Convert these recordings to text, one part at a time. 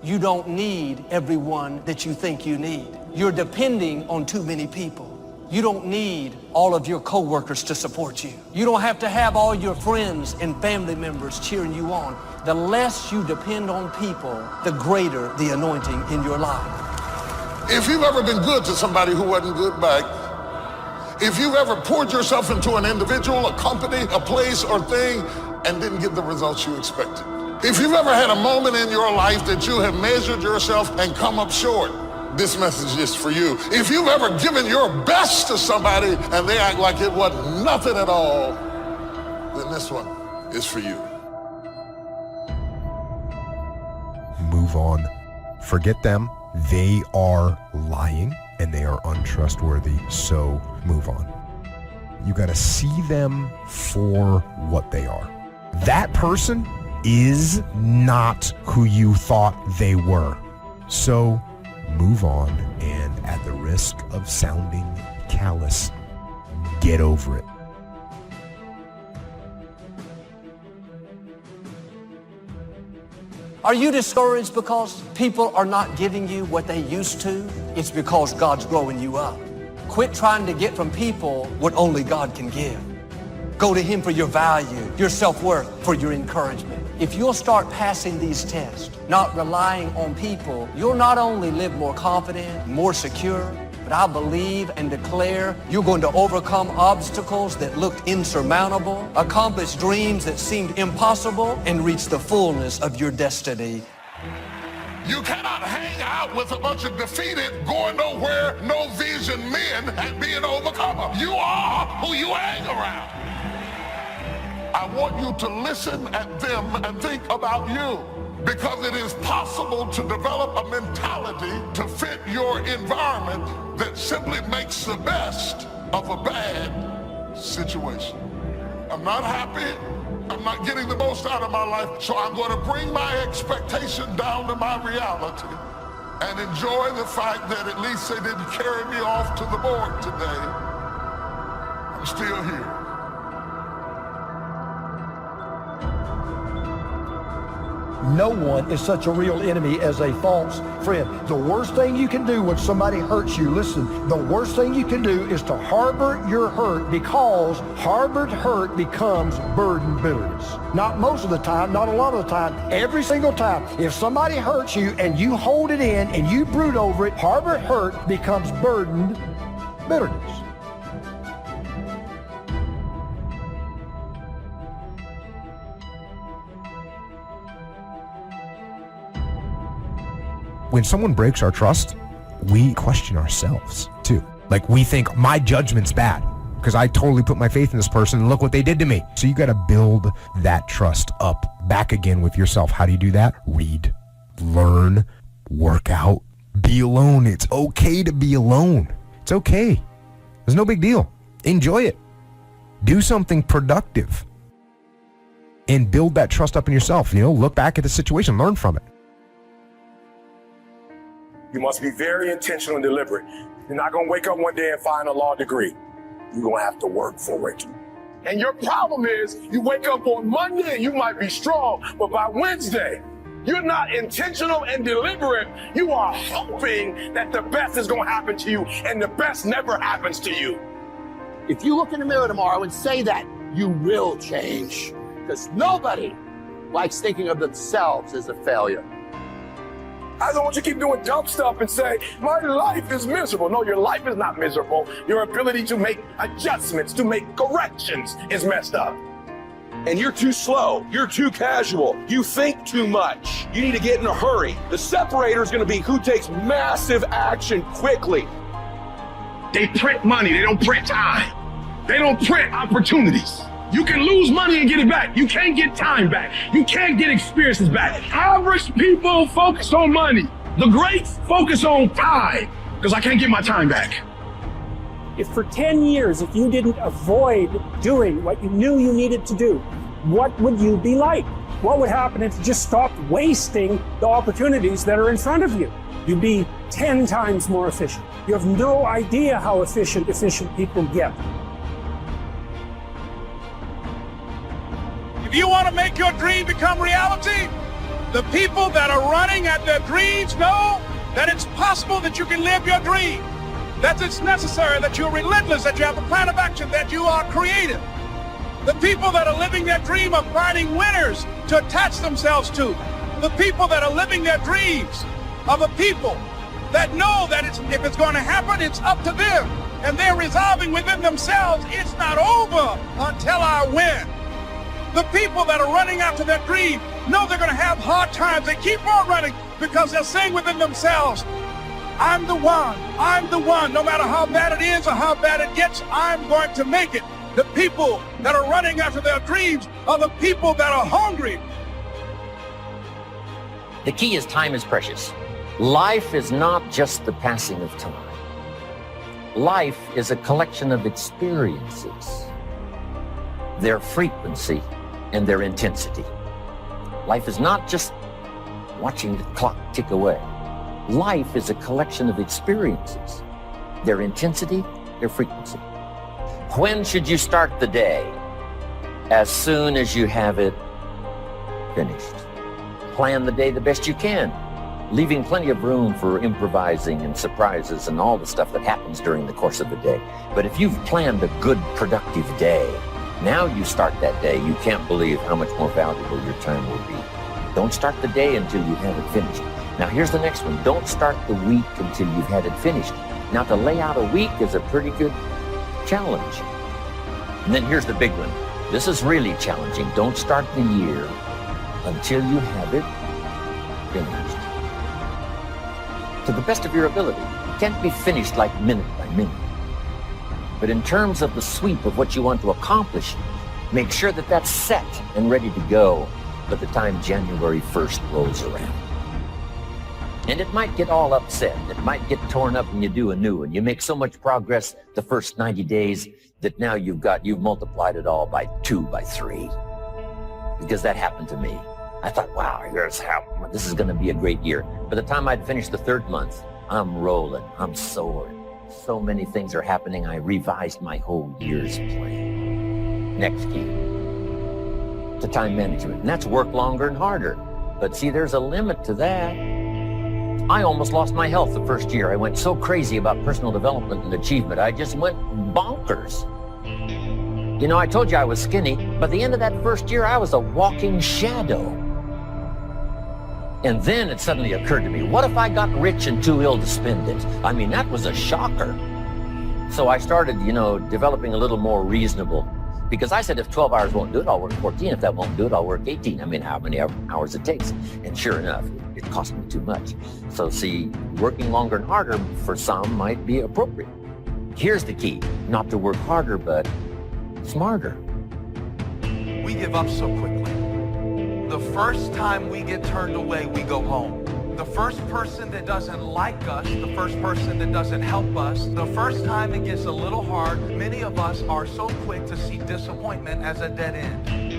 You don't need everyone that you think you need. You're depending on too many people. You don't need all of your coworkers to support you. You don't have to have all your friends and family members cheering you on. The less you depend on people, the greater the anointing in your life. If you've ever been good to somebody who wasn't good back, if you've ever poured yourself into an individual, a company, a place or thing, and didn't get the results you expected. If you've ever had a moment in your life that you have measured yourself and come up short, this message is for you. If you've ever given your best to somebody and they act like it wasn't nothing at all, then this one is for you. Move on. Forget them. They are lying and they are untrustworthy, so move on. You got to see them for what they are. That person is not who you thought they were. So move on, and at the risk of sounding callous, get over it. Are you discouraged because people are not giving you what they used to? It's because God's growing you up. Quit trying to get from people what only God can give. Go to Him for your value, your self-worth, for your encouragement. If you'll start passing these tests, not relying on people, you'll not only live more confident, more secure, but I believe and declare you're going to overcome obstacles that looked insurmountable, accomplish dreams that seemed impossible, and reach the fullness of your destiny. You cannot hang out with a bunch of defeated, going nowhere, no vision men and be an overcomer. You are who you hang around. I want you to listen at them and think about you, because it is possible to develop a mentality to fit your environment that simply makes the best of a bad situation. I'm not happy. I'm not getting the most out of my life, so I'm going to bring my expectation down to my reality and enjoy the fact that at least they didn't carry me off to the morgue today. I'm still here. No one is such a real enemy as a false friend. The worst thing you can do when somebody hurts you, listen, the worst thing you can do is to harbor your hurt, because harbored hurt becomes burdened bitterness. Not most of the time, not a lot of the time, every single time. If somebody hurts you and you hold it in and you brood over it, harbored hurt becomes burdened bitterness. When someone breaks our trust, we question ourselves too. Like, we think my judgment's bad because I totally put my faith in this person and look what they did to me. So you got to build that trust up back again with yourself. How do you do that? Read, learn, work out, be alone. It's okay to be alone. It's okay. There's no big deal. Enjoy it. Do something productive and build that trust up in yourself. You know, look back at the situation, learn from it. You must be very intentional and deliberate. You're not going to wake up one day and find a law degree. You're going to have to work for it. And your problem is, you wake up on Monday and you might be strong, but by Wednesday, you're not intentional and deliberate. You are hoping that the best is going to happen to you, and the best never happens to you. If you look in the mirror tomorrow and say that, you will change. Because nobody likes thinking of themselves as a failure. I don't want you to keep doing dumb stuff and say, my life is miserable. No, your life is not miserable. Your ability to make adjustments, to make corrections is messed up. And you're too slow. You're too casual. You think too much. You need to get in a hurry. The separator is going to be who takes massive action quickly. They print money. They don't print time. They don't print opportunities. You can lose money and get it back. You can't get time back. You can't get experiences back. Average people focus on money. The greats focus on time, because I can't get my time back. If for 10 years, if you didn't avoid doing what you knew you needed to do, what would you be like? What would happen if you just stopped wasting the opportunities that are in front of you? You'd be 10 times more efficient. You have no idea how efficient people get. If you want to make your dream become reality, The people that are running at their dreams know that it's possible that you can live your dream, that it's necessary, that you're relentless, that you have a plan of action, that you are creative. The people that are living their dream of finding winners to attach themselves to. The people that are living their dreams of a people that know that if it's going to happen, it's up to them. And they're resolving within themselves, it's not over until I win. The people that are running after their dream know they're going to have hard times. They keep on running because they're saying within themselves, I'm the one. No matter how bad it is or how bad it gets, I'm going to make it. The people that are running after their dreams are the people that are hungry. The key is time is precious. Life is not just the passing of time. Life is a collection of experiences, their frequency and their intensity. Life is not just watching the clock tick away. Life is a collection of experiences, their intensity, their frequency. When should you start the day? As soon as you have it finished. Plan the day the best you can, leaving plenty of room for improvising and surprises and all the stuff that happens during the course of the day. But if you've planned a good, productive day, now you start that day, you can't believe how much more valuable your time will be. Don't start the day until you have it finished. Now here's the next one. Don't start the week until you've had it finished. Now to lay out a week is a pretty good challenge. And then here's the big one. This is really challenging. Don't start the year until you have it finished. To the best of your ability. It can't be finished like minute by minute. But in terms of the sweep of what you want to accomplish, make sure that that's set and ready to go by the time January 1st rolls around. And it might get all upset. It might get torn up and you do a new one. You make so much progress the first 90 days that now you've multiplied it all by 2, by 3. Because that happened to me. I thought, wow, this is going to be a great year. By the time I'd finished the 3rd month, I'm rolling, I'm soaring. So many things are happening, I revised my whole year's plan. Next key to time management. And that's work longer and harder. But see, there's a limit to that. I almost lost my health the first year. I went so crazy about personal development and achievement. I just went bonkers. You know, I told you I was skinny. By the end of that first year, I was a walking shadow. And then it suddenly occurred to me, what if I got rich and too ill to spend it? I mean, that was a shocker. So I started, developing a little more reasonable. Because I said, if 12 hours won't do it, I'll work 14. If that won't do it, I'll work 18. I mean, how many hours it takes. And sure enough, it cost me too much. So see, working longer and harder for some might be appropriate. Here's the key, not to work harder, but smarter. We give up so quickly. The first time we get turned away, we go home. The first person that doesn't like us, the first person that doesn't help us, the first time it gets a little hard, many of us are so quick to see disappointment as a dead end.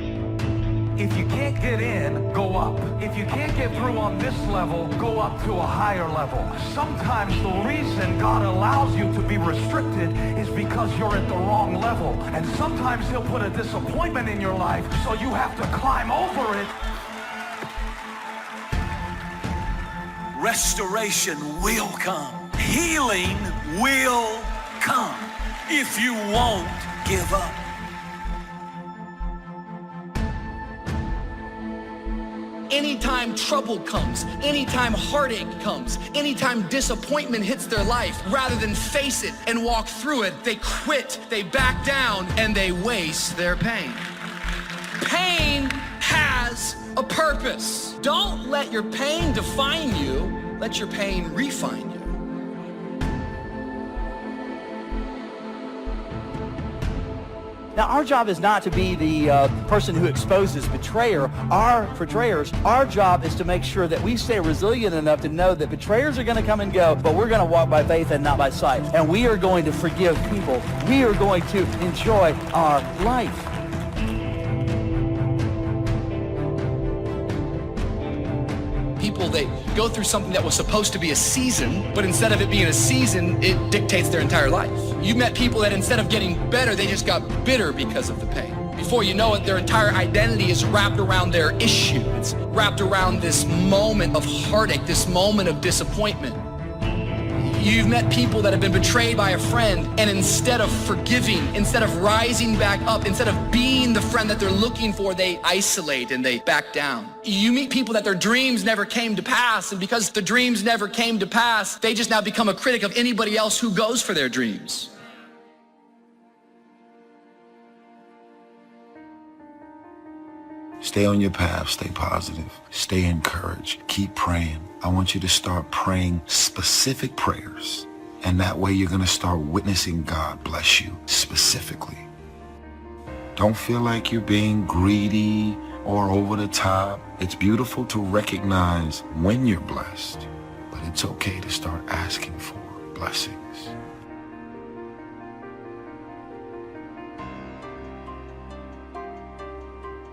If you can't get in, go up. If you can't get through on this level, go up to a higher level. Sometimes the reason God allows you to be restricted is because you're at the wrong level. And sometimes he'll put a disappointment in your life, so you have to climb over it. Restoration will come. Healing will come if you won't give up. Anytime trouble comes, anytime heartache comes, anytime disappointment hits their life, rather than face it and walk through it, they quit, they back down, and they waste their pain. Pain has a purpose. Don't let your pain define you. Let your pain refine you. Now, our job is not to be the person who exposes betrayers. Our job is to make sure that we stay resilient enough to know that betrayers are going to come and go, but we're going to walk by faith and not by sight. And we are going to forgive people. We are going to enjoy our life. People, they go through something that was supposed to be a season, but instead of it being a season, it dictates their entire life. You met people that instead of getting better, they just got bitter because of the pain. before you know it, their entire identity is wrapped around their issue. It's wrapped around this moment of heartache, this moment of disappointment. You've met people that have been betrayed by a friend, and instead of forgiving, instead of rising back up, instead of being the friend that they're looking for, they isolate and they back down. You meet people that their dreams never came to pass, and because the dreams never came to pass, they just now become a critic of anybody else who goes for their dreams. Stay on your path, stay positive, stay encouraged, keep praying. I want you to start praying specific prayers, and that way you're going to start witnessing God bless you specifically. Don't feel like you're being greedy or over the top. It's beautiful to recognize when you're blessed, but it's okay to start asking for blessings.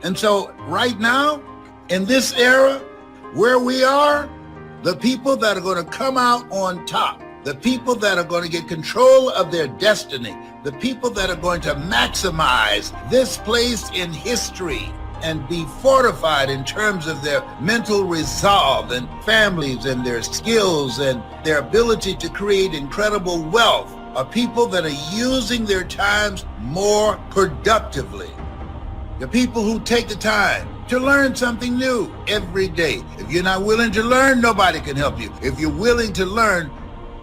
And so right now, in this era where we are, the people that are going to come out on top, the people that are going to get control of their destiny, the people that are going to maximize this place in history and be fortified in terms of their mental resolve and families and their skills and their ability to create incredible wealth, are people that are using their times more productively. The people who take the time to learn something new every day. If you're not willing to learn, nobody can help you. If you're willing to learn,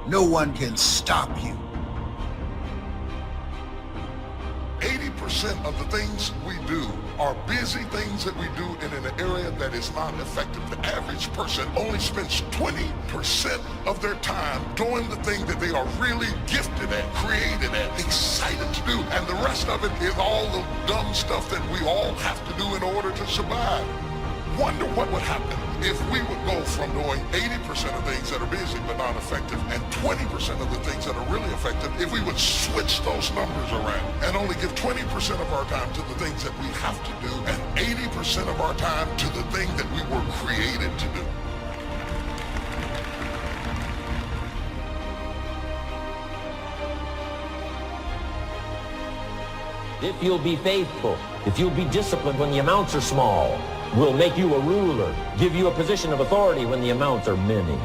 no one can stop you. 80% of the things we do are busy things that we do in an area that is not effective. The average person only spends 20% of their time doing the thing that they are really gifted at, created at, excited to do, and the rest of it is all the dumb stuff that we all have to do in order to survive. Wonder what would happen if we would go from doing 80% of things that are busy but not effective and 20% of the things that are really effective if we would switch those numbers around and only give 20% of our time to the things that we have to do and 80% of our time to the thing that we were created to do. If you'll be faithful, if you'll be disciplined when the amounts are small, we'll make you a ruler, give you a position of authority when the amounts are many.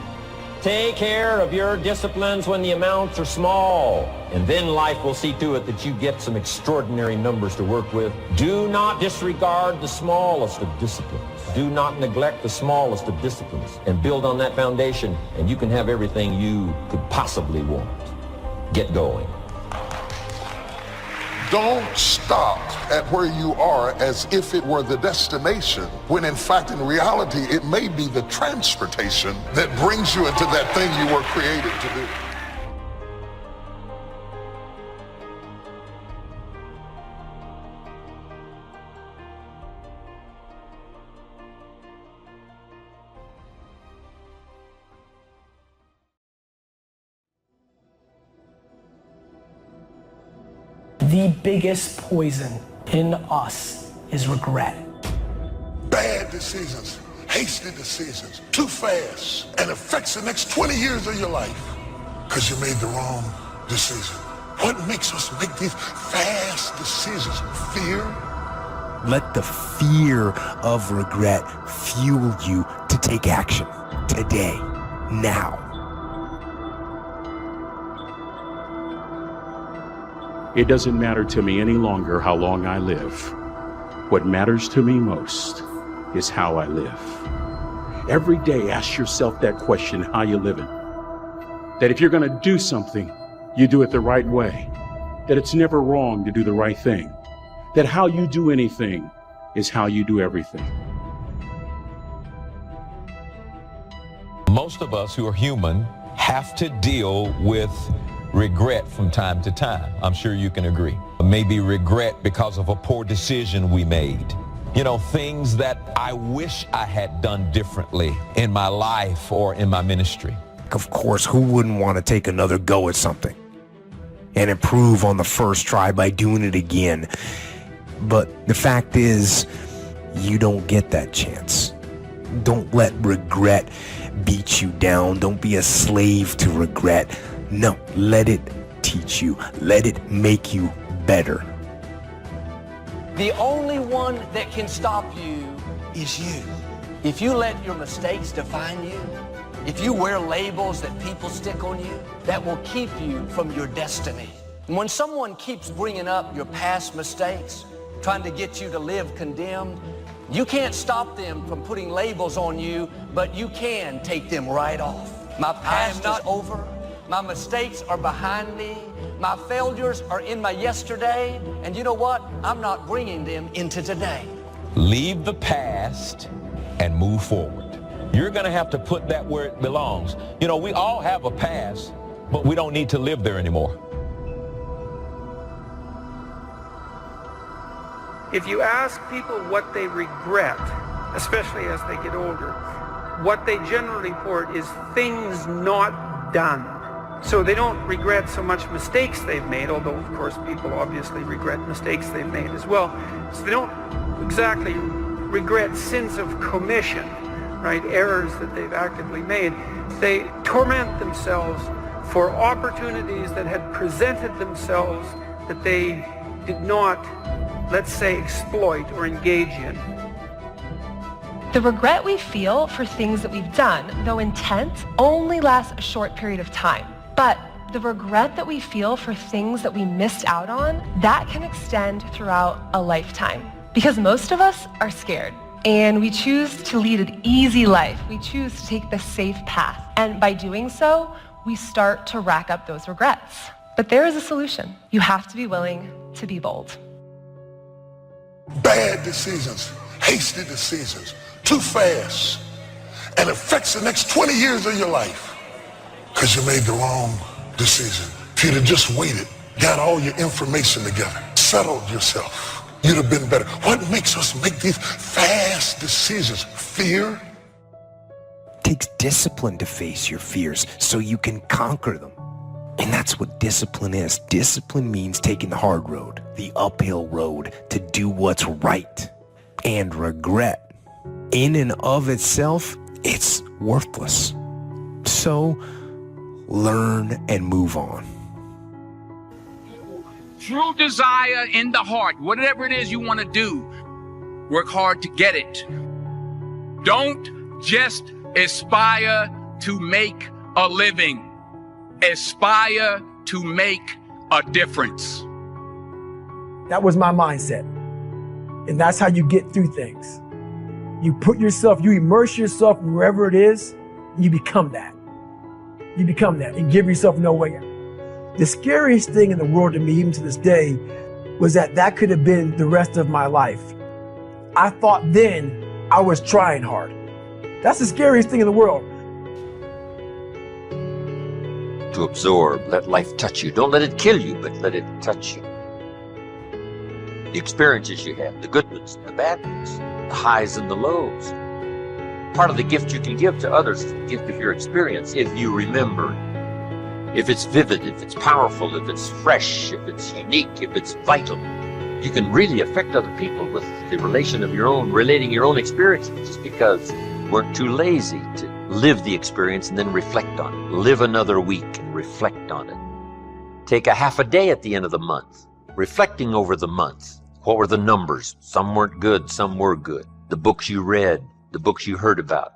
Take care of your disciplines when the amounts are small, and then life will see to it that you get some extraordinary numbers to work with. Do not disregard the smallest of disciplines. Do not neglect the smallest of disciplines, and build on that foundation, and you can have everything you could possibly want. Get going. Don't stop at where you are as if it were the destination, when in fact, in reality, it may be the transportation that brings you into that thing you were created to do. The biggest poison in us is regret. Bad decisions, hasty decisions, too fast, and affects the next 20 years of your life because you made the wrong decision. What makes us make these fast decisions? Fear? Let the fear of regret fuel you to take action today, now. It doesn't matter to me any longer how long I live. What matters to me most is how I live. Every day, ask yourself that question, how you living? That if you're going to do something, you do it the right way. That it's never wrong to do the right thing. That how you do anything is how you do everything. Most of us who are human have to deal with regret from time to time. I'm sure you can agree. Maybe regret because of a poor decision we made. You know, things that I wish I had done differently in my life or in my ministry. Of course, who wouldn't want to take another go at something and improve on the first try by doing it again? But the fact is, you don't get that chance. Don't let regret beat you down. Don't be a slave to regret. No, let it teach you. Let it make you better. The only one that can stop you is you. If you let your mistakes define you, if you wear labels that people stick on you, that will keep you from your destiny. And when someone keeps bringing up your past mistakes, trying to get you to live condemned, you can't stop them from putting labels on you, but you can take them right off. My past is over. My mistakes are behind me. My failures are in my yesterday. And you know what? I'm not bringing them into today. Leave the past and move forward. You're going to have to put that where it belongs. You know, we all have a past, but we don't need to live there anymore. If you ask people what they regret, especially as they get older, what they generally report is things not done. So they don't regret so much mistakes they've made, although of course people obviously regret mistakes they've made as well. So they don't exactly regret sins of commission, right? Errors that they've actively made. They torment themselves for opportunities that had presented themselves that they did not, let's say, exploit or engage in. The regret we feel for things that we've done, though intent, only lasts a short period of time. But the regret that we feel for things that we missed out on, that can extend throughout a lifetime. Because most of us are scared, and we choose to lead an easy life. We choose to take the safe path. And by doing so, we start to rack up those regrets. But there is a solution. You have to be willing to be bold. Bad decisions, hasty decisions, too fast, and affects the next 20 years of your life because you made the wrong decision. If you'd have just waited, got all your information together, settled yourself, you'd have been better. What makes us make these fast decisions? Fear? It takes discipline to face your fears so you can conquer them. And that's what discipline is. Discipline means taking the hard road, the uphill road, to do what's right. And regret, in and of itself, it's worthless. So, learn and move on. True desire in the heart, whatever it is you want to do, work hard to get it. Don't just aspire to make a living. Aspire to make a difference. That was my mindset. And that's how you get through things. You put yourself, you immerse yourself wherever it is, you become that. You become that and give yourself no way out. The scariest thing in the world to me, even to this day, was that could have been the rest of my life. I thought then I was trying hard. That's the scariest thing in the world. To absorb, let life touch you. Don't let it kill you, but let it touch you. The experiences you have, the good ones, the bad ones, the highs and the lows. Part of the gift you can give to others is the gift of your experience, if you remember. If it's vivid, if it's powerful, if it's fresh, if it's unique, if it's vital, you can really affect other people with the relating your own experiences, just because you weren't too lazy to live the experience and then reflect on it. Live another week and reflect on it. Take a half a day at the end of the month, reflecting over the month. What were the numbers? Some weren't good, some were good. The books you read, the books you heard about,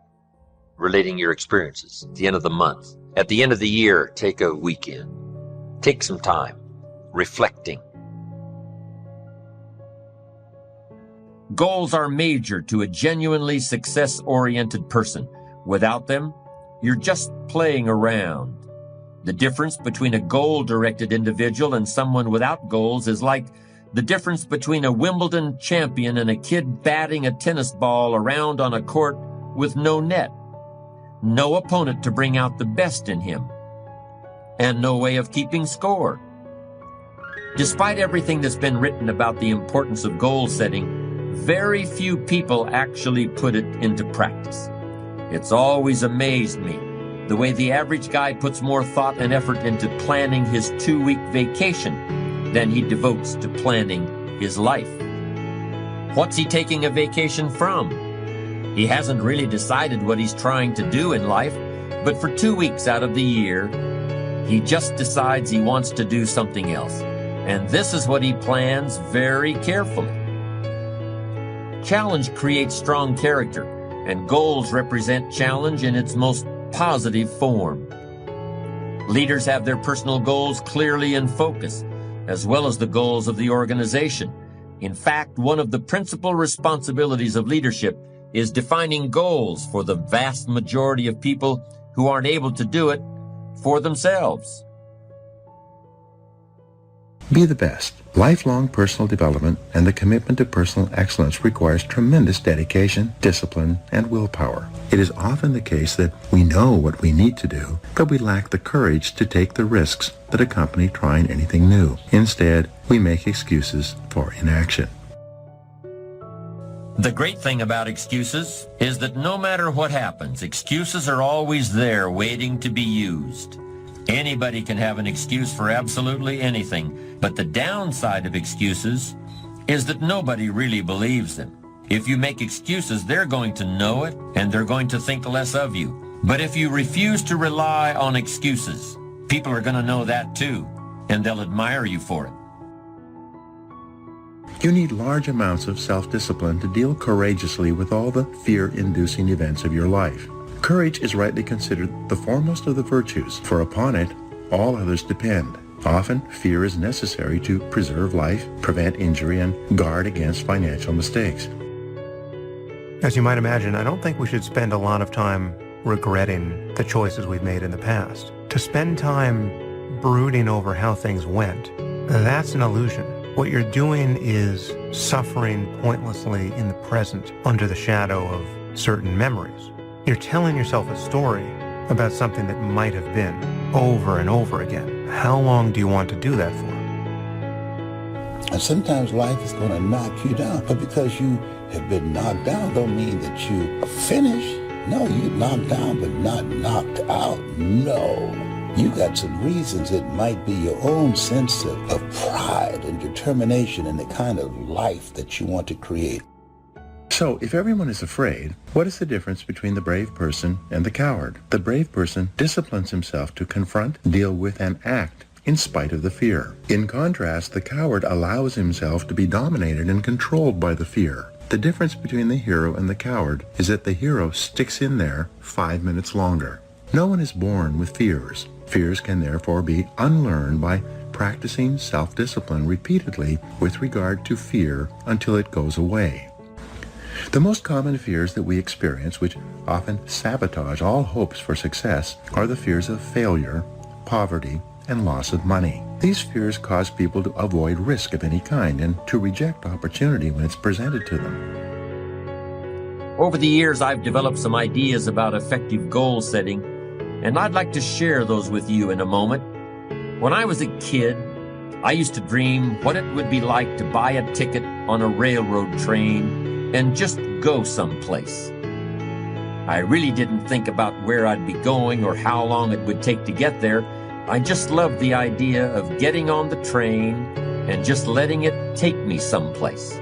relating your experiences at the end of the month. At the end of the year, take a weekend. Take some time, reflecting. Goals are major to a genuinely success-oriented person. Without them, you're just playing around. The difference between a goal-directed individual and someone without goals is like the difference between a Wimbledon champion and a kid batting a tennis ball around on a court with no net. No opponent to bring out the best in him, and no way of keeping score. Despite everything that's been written about the importance of goal setting, very few people actually put it into practice. It's always amazed me the way the average guy puts more thought and effort into planning his 2-week vacation than he devotes to planning his life. What's he taking a vacation from? He hasn't really decided what he's trying to do in life, but for 2 weeks out of the year, he just decides he wants to do something else. And this is what he plans very carefully. Challenge creates strong character, and goals represent challenge in its most positive form. Leaders have their personal goals clearly in focus, as well as the goals of the organization. In fact, one of the principal responsibilities of leadership is defining goals for the vast majority of people who aren't able to do it for themselves. Be the best. Lifelong personal development and the commitment to personal excellence requires tremendous dedication, discipline, and willpower. It is often the case that we know what we need to do, but we lack the courage to take the risks that accompany trying anything new. Instead, we make excuses for inaction. The great thing about excuses is that no matter what happens, excuses are always there waiting to be used. Anybody can have an excuse for absolutely anything, but the downside of excuses is that nobody really believes them. If you make excuses, they're going to know it, and they're going to think less of you. But if you refuse to rely on excuses, people are going to know that too, and they'll admire you for it. You need large amounts of self-discipline to deal courageously with all the fear-inducing events of your life. Courage is rightly considered the foremost of the virtues, for upon it all others depend. Often, fear is necessary to preserve life, prevent injury, and guard against financial mistakes. As you might imagine, I don't think we should spend a lot of time regretting the choices we've made in the past. To spend time brooding over how things went, that's an illusion. What you're doing is suffering pointlessly in the present under the shadow of certain memories. You're telling yourself a story about something that might have been over and over again. How long do you want to do that for? And sometimes life is going to knock you down. But because you have been knocked down don't mean that you are finished. No, you're knocked down but not knocked out. No. You got some reasons. It might be your own sense of pride and determination in the kind of life that you want to create. So, if everyone is afraid, what is the difference between the brave person and the coward? The brave person disciplines himself to confront, deal with, and act in spite of the fear. In contrast, the coward allows himself to be dominated and controlled by the fear. The difference between the hero and the coward is that the hero sticks in there 5 minutes longer. No one is born with fears. Fears can therefore be unlearned by practicing self-discipline repeatedly with regard to fear until it goes away. The most common fears that we experience, which often sabotage all hopes for success, are the fears of failure, poverty, and loss of money. These fears cause people to avoid risk of any kind and to reject opportunity when it's presented to them. Over the years, I've developed some ideas about effective goal setting, and I'd like to share those with you in a moment. When I was a kid, I used to dream what it would be like to buy a ticket on a railroad train and just go someplace. I really didn't think about where I'd be going or how long it would take to get there. I just loved the idea of getting on the train and just letting it take me someplace.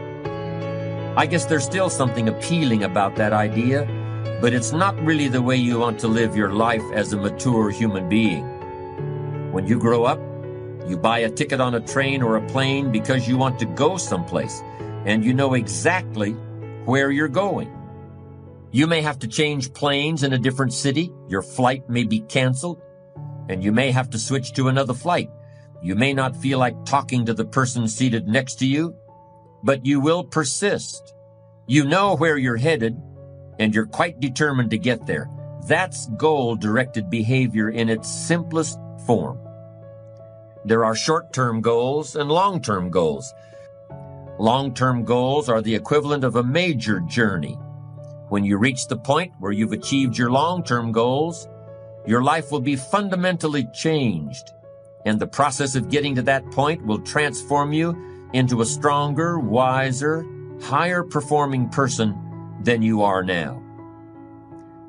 I guess there's still something appealing about that idea, but it's not really the way you want to live your life as a mature human being. When you grow up, you buy a ticket on a train or a plane because you want to go someplace, and you know exactly where you're going. You may have to change planes in a different city, your flight may be canceled, and you may have to switch to another flight. You may not feel like talking to the person seated next to you, but you will persist. You know where you're headed, and you're quite determined to get there. That's goal-directed behavior in its simplest form. There are short-term goals and long-term goals. Long-term goals are the equivalent of a major journey. When you reach the point where you've achieved your long-term goals, your life will be fundamentally changed, and the process of getting to that point will transform you into a stronger, wiser, higher-performing person than you are now.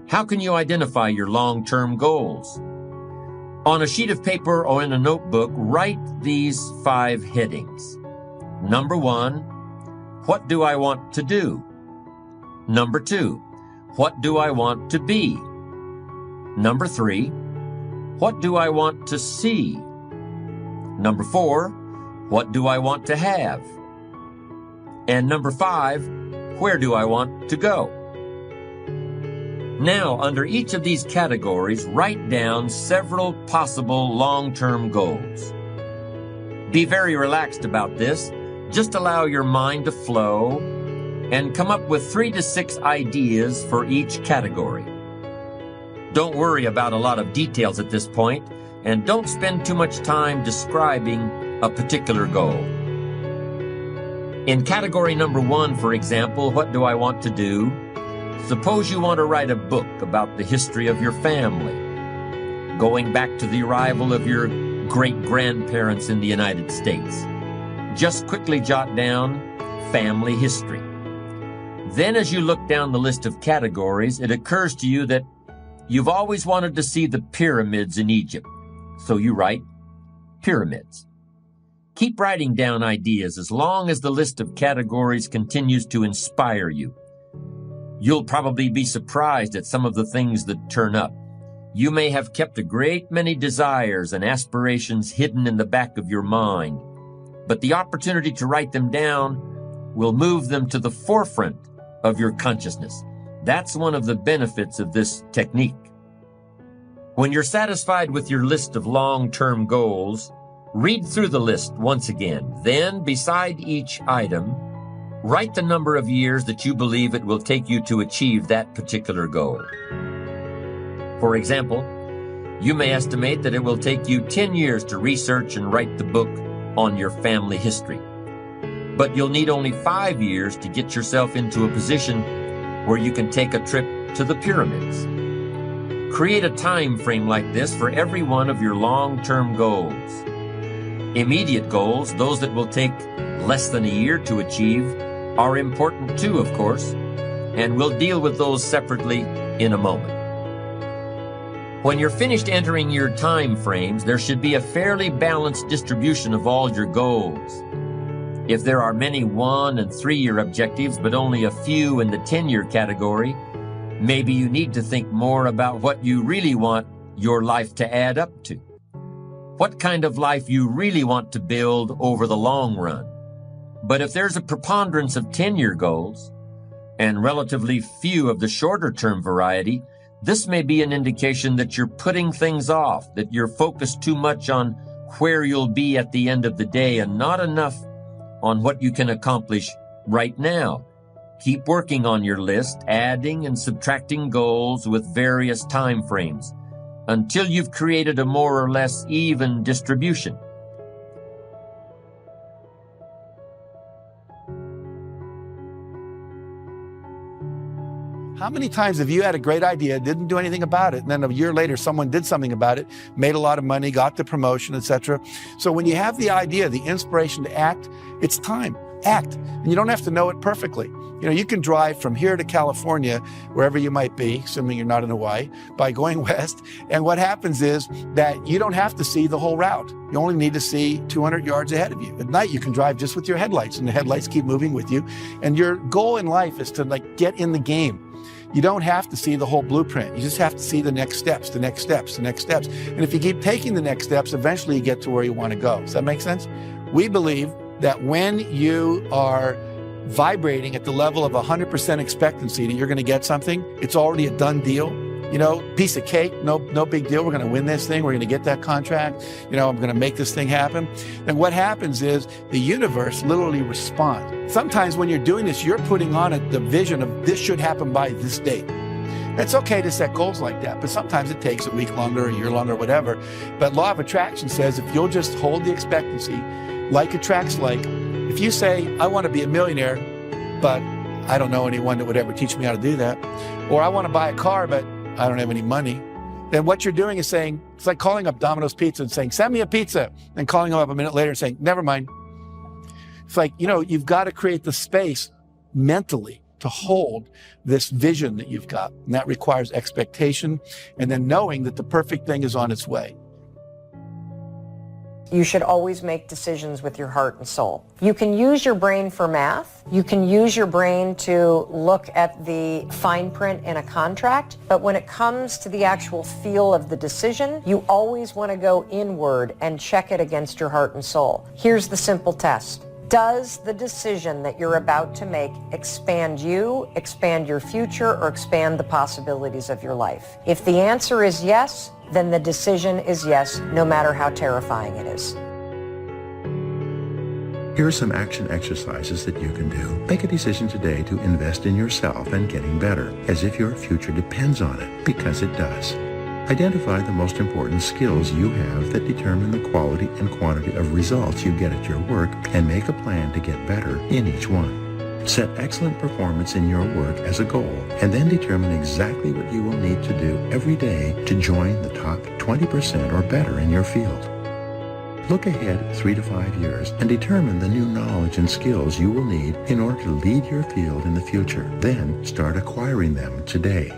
How can you identify your long-term goals? On a sheet of paper or in a notebook, write these 5 headings. Number 1, what do I want to do? Number 2, what do I want to be? Number 3, what do I want to see? Number 4, what do I want to have? And number 5, where do I want to go? Now, under each of these categories, write down several possible long-term goals. Be very relaxed about this. Just allow your mind to flow and come up with 3 to 6 ideas for each category. Don't worry about a lot of details at this point, and don't spend too much time describing a particular goal. In category number 1, for example, what do I want to do? Suppose you want to write a book about the history of your family, going back to the arrival of your great-grandparents in the United States. Just quickly jot down family history. Then as you look down the list of categories, it occurs to you that you've always wanted to see the pyramids in Egypt. So you write pyramids. Keep writing down ideas as long as the list of categories continues to inspire you. You'll probably be surprised at some of the things that turn up. You may have kept a great many desires and aspirations hidden in the back of your mind, but the opportunity to write them down will move them to the forefront of your consciousness. That's one of the benefits of this technique. When you're satisfied with your list of long-term goals, read through the list once again. Then, beside each item, write the number of years that you believe it will take you to achieve that particular goal. For example, you may estimate that it will take you 10 years to research and write the book on your family history. But you'll need only 5 years to get yourself into a position where you can take a trip to the pyramids. Create a time frame like this for every one of your long-term goals. Immediate goals, those that will take less than a year to achieve, are important too, of course, and we'll deal with those separately in a moment. When you're finished entering your time frames, there should be a fairly balanced distribution of all your goals. If there are many 1- and 3-year objectives, but only a few in the 10-year category, maybe you need to think more about what you really want your life to add up to. What kind of life you really want to build over the long run. But if there's a preponderance of 10-year goals and relatively few of the shorter-term variety, this may be an indication that you're putting things off, that you're focused too much on where you'll be at the end of the day and not enough on what you can accomplish right now. Keep working on your list, adding and subtracting goals with various time frames until you've created a more or less even distribution. How many times have you had a great idea, didn't do anything about it, and then a year later someone did something about it, made a lot of money, got the promotion, etc.? So when you have the idea, the inspiration to act, it's time. Act. And you don't have to know it perfectly. You know, you can drive from here to California, wherever you might be, assuming you're not in Hawaii, by going west. And what happens is that you don't have to see the whole route. You only need to see 200 yards ahead of you. At night, you can drive just with your headlights, and the headlights keep moving with you. And your goal in life is to get in the game. You don't have to see the whole blueprint. You just have to see the next steps, the next steps, the next steps. And if you keep taking the next steps, eventually you get to where you want to go. Does that make sense? We believe that when you are vibrating at the level of 100% expectancy that you're going to get something, it's already a done deal. You know, piece of cake, no big deal. We're going to win this thing. We're going to get that contract. You know, I'm going to make this thing happen. And what happens is the universe literally responds. Sometimes when you're doing this, you're putting on the vision of this should happen by this date. It's okay to set goals like that, but sometimes it takes a week longer, a year longer, whatever. But law of attraction says if you'll just hold the expectancy, like attracts like. If you say, I want to be a millionaire, but I don't know anyone that would ever teach me how to do that, or I want to buy a car, but I don't have any money, then what you're doing is saying, it's like calling up Domino's Pizza and saying, send me a pizza, and calling them up a minute later and saying, never mind. It's like, you know, you've got to create the space mentally to hold this vision that you've got. And that requires expectation and then knowing that the perfect thing is on its way. You should always make decisions with your heart and soul. You can use your brain for math. You can use your brain to look at the fine print in a contract. But when it comes to the actual feel of the decision, you always want to go inward and check it against your heart and soul. Here's the simple test. Does the decision that you're about to make expand you, expand your future, or expand the possibilities of your life? If the answer is yes, then the decision is yes, no matter how terrifying it is. Here are some action exercises that you can do. Make a decision today to invest in yourself and getting better, as if your future depends on it, because it does. Identify the most important skills you have that determine the quality and quantity of results you get at your work, and make a plan to get better in each one. Set excellent performance in your work as a goal, and then determine exactly what you will need to do every day to join the top 20% or better in your field. Look ahead 3 to 5 years and determine the new knowledge and skills you will need in order to lead your field in the future. Then start acquiring them today.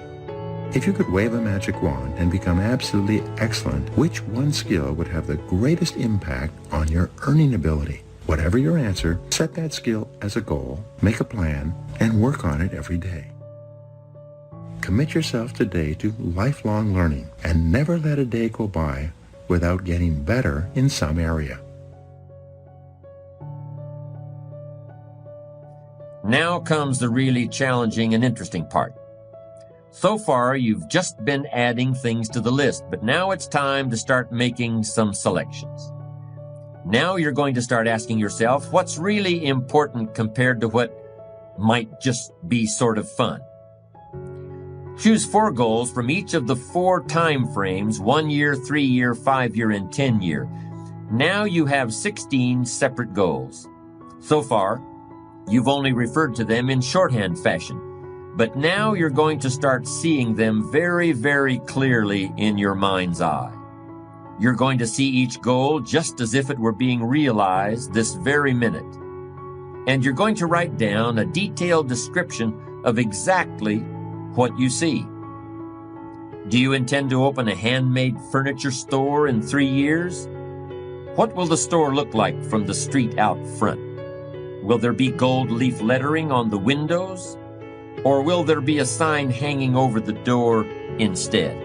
If you could wave a magic wand and become absolutely excellent, which one skill would have the greatest impact on your earning ability? Whatever your answer, set that skill as a goal, make a plan, and work on it every day. Commit yourself today to lifelong learning and never let a day go by without getting better in some area. Now comes the really challenging and interesting part. So far, you've just been adding things to the list, but now it's time to start making some selections. Now you're going to start asking yourself, what's really important compared to what might just be sort of fun? Choose 4 goals from each of the 4 time frames, 1 year, 3 year, 5 year, and 10 year. Now you have 16 separate goals. So far, you've only referred to them in shorthand fashion, but now you're going to start seeing them very, very clearly in your mind's eye. You're going to see each goal just as if it were being realized this very minute. And you're going to write down a detailed description of exactly what you see. Do you intend to open a handmade furniture store in 3 years? What will the store look like from the street out front? Will there be gold leaf lettering on the windows? Or will there be a sign hanging over the door instead?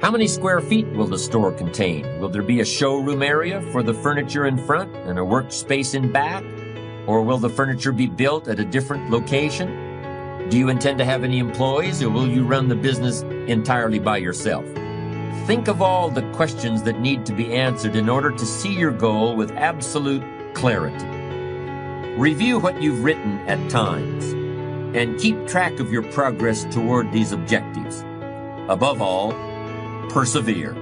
How many square feet will the store contain? Will there be a showroom area for the furniture in front and a workspace in back? Or will the furniture be built at a different location? Do you intend to have any employees, or will you run the business entirely by yourself? Think of all the questions that need to be answered in order to see your goal with absolute clarity. Review what you've written at times, and keep track of your progress toward these objectives. Above all, persevere.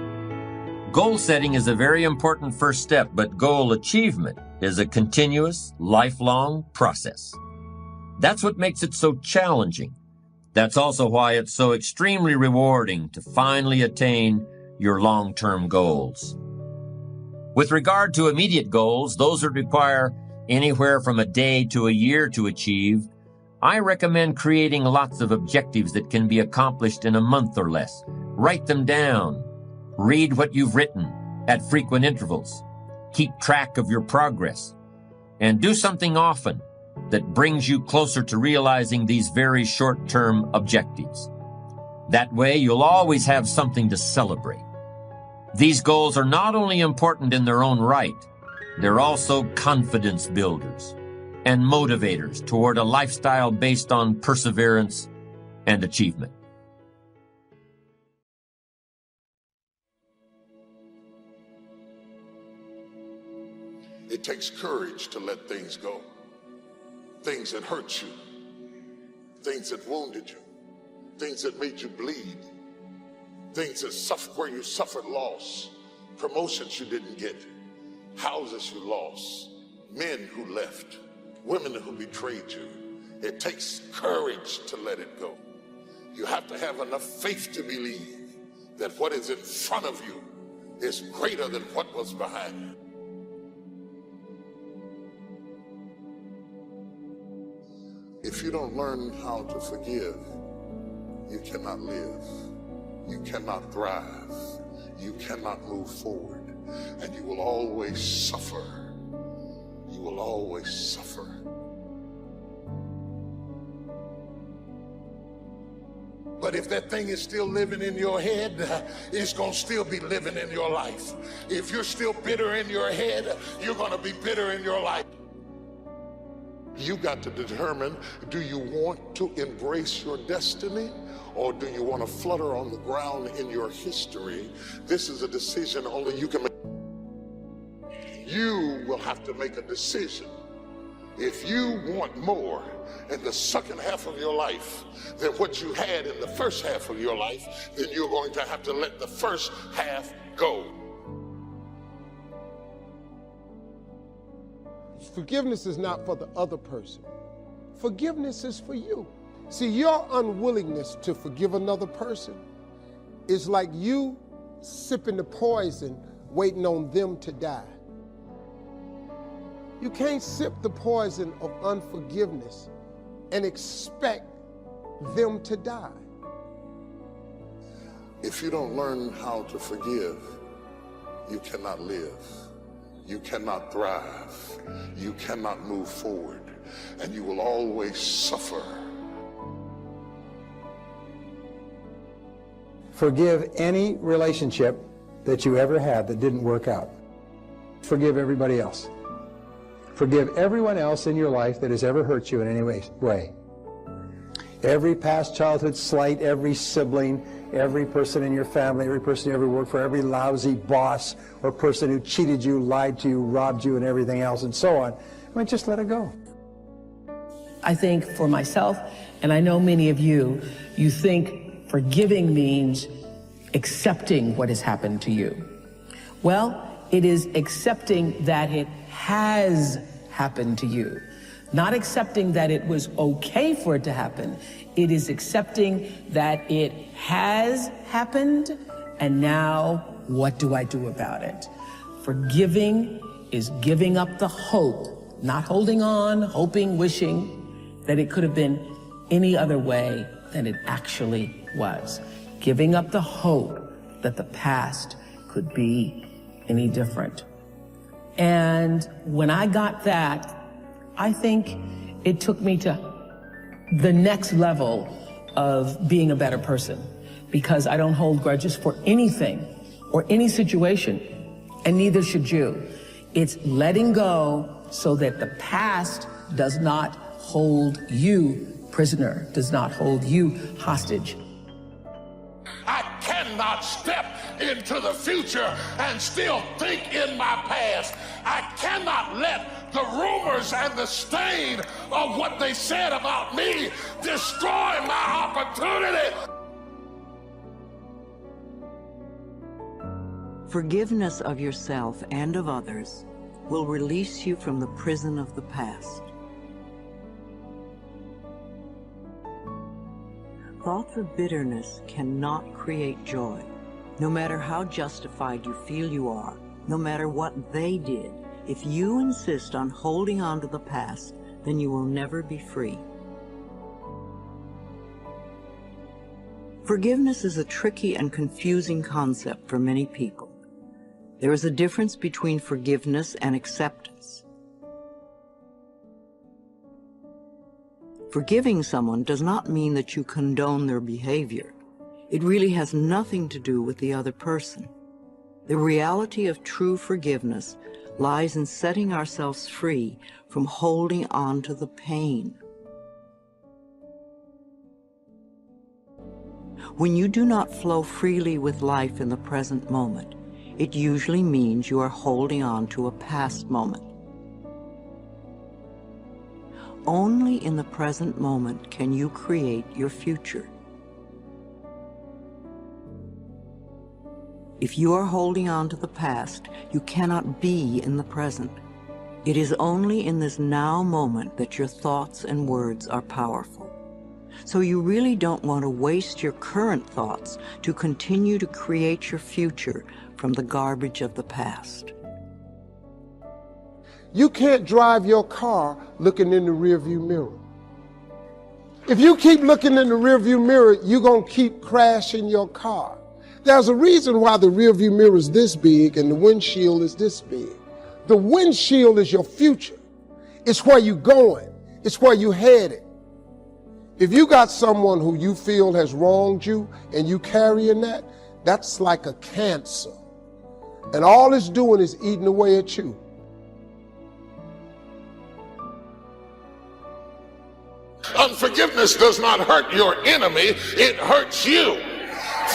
Goal setting is a very important first step, but goal achievement is a continuous, lifelong process. That's what makes it so challenging. That's also why it's so extremely rewarding to finally attain your long-term goals. With regard to immediate goals, those that require anywhere from a day to a year to achieve, I recommend creating lots of objectives that can be accomplished in a month or less. Write them down. Read what you've written at frequent intervals. Keep track of your progress. And do something often that brings you closer to realizing these very short-term objectives. That way, you'll always have something to celebrate. These goals are not only important in their own right, they're also confidence builders and motivators toward a lifestyle based on perseverance and achievement. It takes courage to let things go. Things that hurt you, things that wounded you, things that made you bleed, things that where you suffered loss, promotions you didn't get, houses you lost, men who left, women who betrayed you. It takes courage to let it go. You have to have enough faith to believe that what is in front of you is greater than what was behind you. If you don't learn how to forgive, you cannot live, you cannot thrive, you cannot move forward, and you will always suffer. You will always suffer. But if that thing is still living in your head, it's going to still be living in your life. If you're still bitter in your head, you're going to be bitter in your life. You got to determine, do you want to embrace your destiny, or do you want to flutter on the ground in your history? This is a decision only you can make. You will have to make a decision. If you want more in the second half of your life than what you had in the first half of your life, then you're going to have to let the first half go. Forgiveness is not for the other person. Forgiveness is for you. See, your unwillingness to forgive another person is like you sipping the poison, waiting on them to die. You can't sip the poison of unforgiveness and expect them to die. If you don't learn how to forgive, you cannot live. You cannot thrive. You cannot move forward. And you will always suffer. Forgive any relationship that you ever had that didn't work out. Forgive everybody else. Forgive everyone else in your life that has ever hurt you in any way. Every past childhood slight, every sibling, every person in your family, every person you ever worked for, every lousy boss or person who cheated you, lied to you, robbed you, and everything else, and so on. I mean, just let it go. I think for myself, and I know many of you, you think forgiving means accepting what has happened to you. Well, it is accepting that it has happened to you. Not accepting that it was okay for it to happen. It is accepting that it has happened, and now what do I do about it? Forgiving is giving up the hope, not holding on, hoping, wishing that it could have been any other way than it actually was. Giving up the hope that the past could be any different. And when I got that, I think it took me to the next level of being a better person, because I don't hold grudges for anything or any situation, and neither should you. It's letting go so that the past does not hold you prisoner, does not hold you hostage. I cannot step into the future and still think in my past. I cannot let the rumors and the stain of what they said about me destroy my opportunity. Forgiveness of yourself and of others will release you from the prison of the past. Thoughts of bitterness cannot create joy. No matter how justified you feel you are, no matter what they did, if you insist on holding on to the past, then you will never be free. Forgiveness is a tricky and confusing concept for many people. There is a difference between forgiveness and acceptance. Forgiving someone does not mean that you condone their behavior. It really has nothing to do with the other person. The reality of true forgiveness lies in setting ourselves free from holding on to the pain. When you do not flow freely with life in the present moment, it usually means you are holding on to a past moment. Only in the present moment can you create your future. If you are holding on to the past, you cannot be in the present. It is only in this now moment that your thoughts and words are powerful. So you really don't want to waste your current thoughts to continue to create your future from the garbage of the past. You can't drive your car looking in the rearview mirror. If you keep looking in the rearview mirror, you're going to keep crashing your car. There's a reason why the rearview mirror is this big and the windshield is this big. The windshield is your future. It's where you're going. It's where you're headed. If you got someone who you feel has wronged you and you carrying that, that's like a cancer. And all it's doing is eating away at you. Unforgiveness does not hurt your enemy, it hurts you.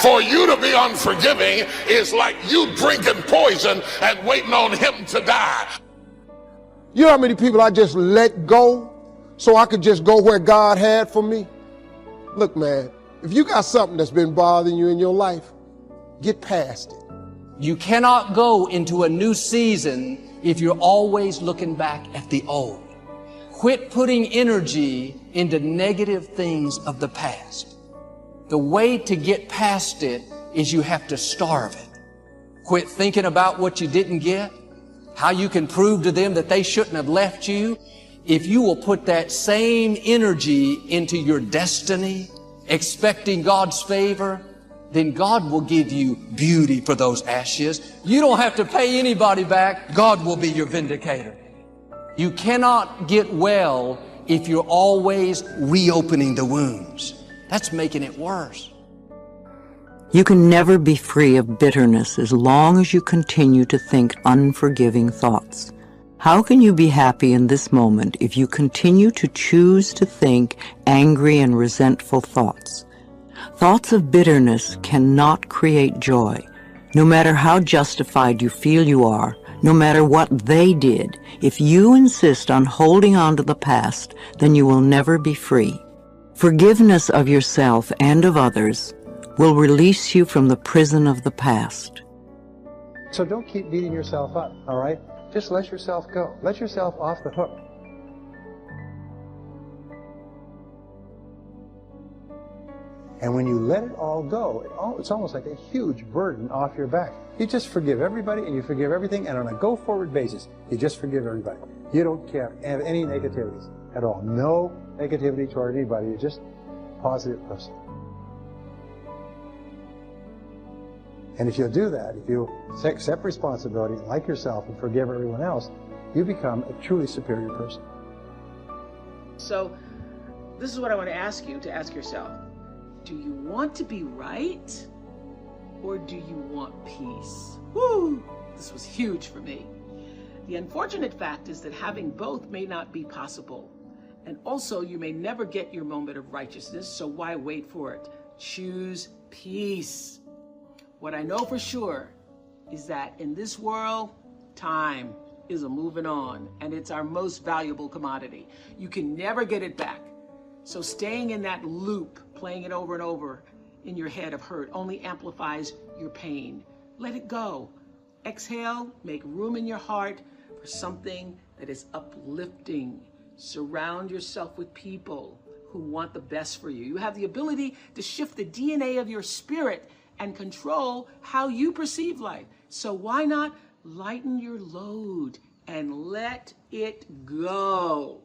For you to be unforgiving is like you drinking poison and waiting on him to die. You know how many people I just let go so I could just go where God had for me? Look, man, if you got something that's been bothering you in your life, get past it. You cannot go into a new season if you're always looking back at the old. Quit putting energy into negative things of the past. The way to get past it is you have to starve it. Quit thinking about what you didn't get, how you can prove to them that they shouldn't have left you. If you will put that same energy into your destiny, expecting God's favor, then God will give you beauty for those ashes. You don't have to pay anybody back. God will be your vindicator. You cannot get well if you're always reopening the wounds. That's making it worse. You can never be free of bitterness as long as you continue to think unforgiving thoughts. How can you be happy in this moment if you continue to choose to think angry and resentful thoughts? Thoughts of bitterness cannot create joy. No matter how justified you feel you are, no matter what they did, if you insist on holding on to the past, then you will never be free. Forgiveness of yourself and of others will release you from the prison of the past. So don't keep beating yourself up, all right? Just let yourself go. Let yourself off the hook. And when you let it all go, it's almost like a huge burden off your back. You just forgive everybody and you forgive everything, and on a go-forward basis, you just forgive everybody. You don't have any negativities at all. No negativity toward anybody. You're just a positive person. And if you'll do that, if you accept responsibility, like yourself, and forgive everyone else, you become a truly superior person. So, this is what I want to ask you to ask yourself. Do you want to be right, or do you want peace? Woo! This was huge for me. The unfortunate fact is that having both may not be possible. And also, you may never get your moment of righteousness, so why wait for it? Choose peace. What I know for sure is that in this world, time is a moving on, and it's our most valuable commodity. You can never get it back. So staying in that loop, playing it over and over in your head of hurt, only amplifies your pain. Let it go. Exhale, make room in your heart for something that is uplifting. Surround yourself with people who want the best for you. You have the ability to shift the DNA of your spirit and control how you perceive life. So why not lighten your load and let it go?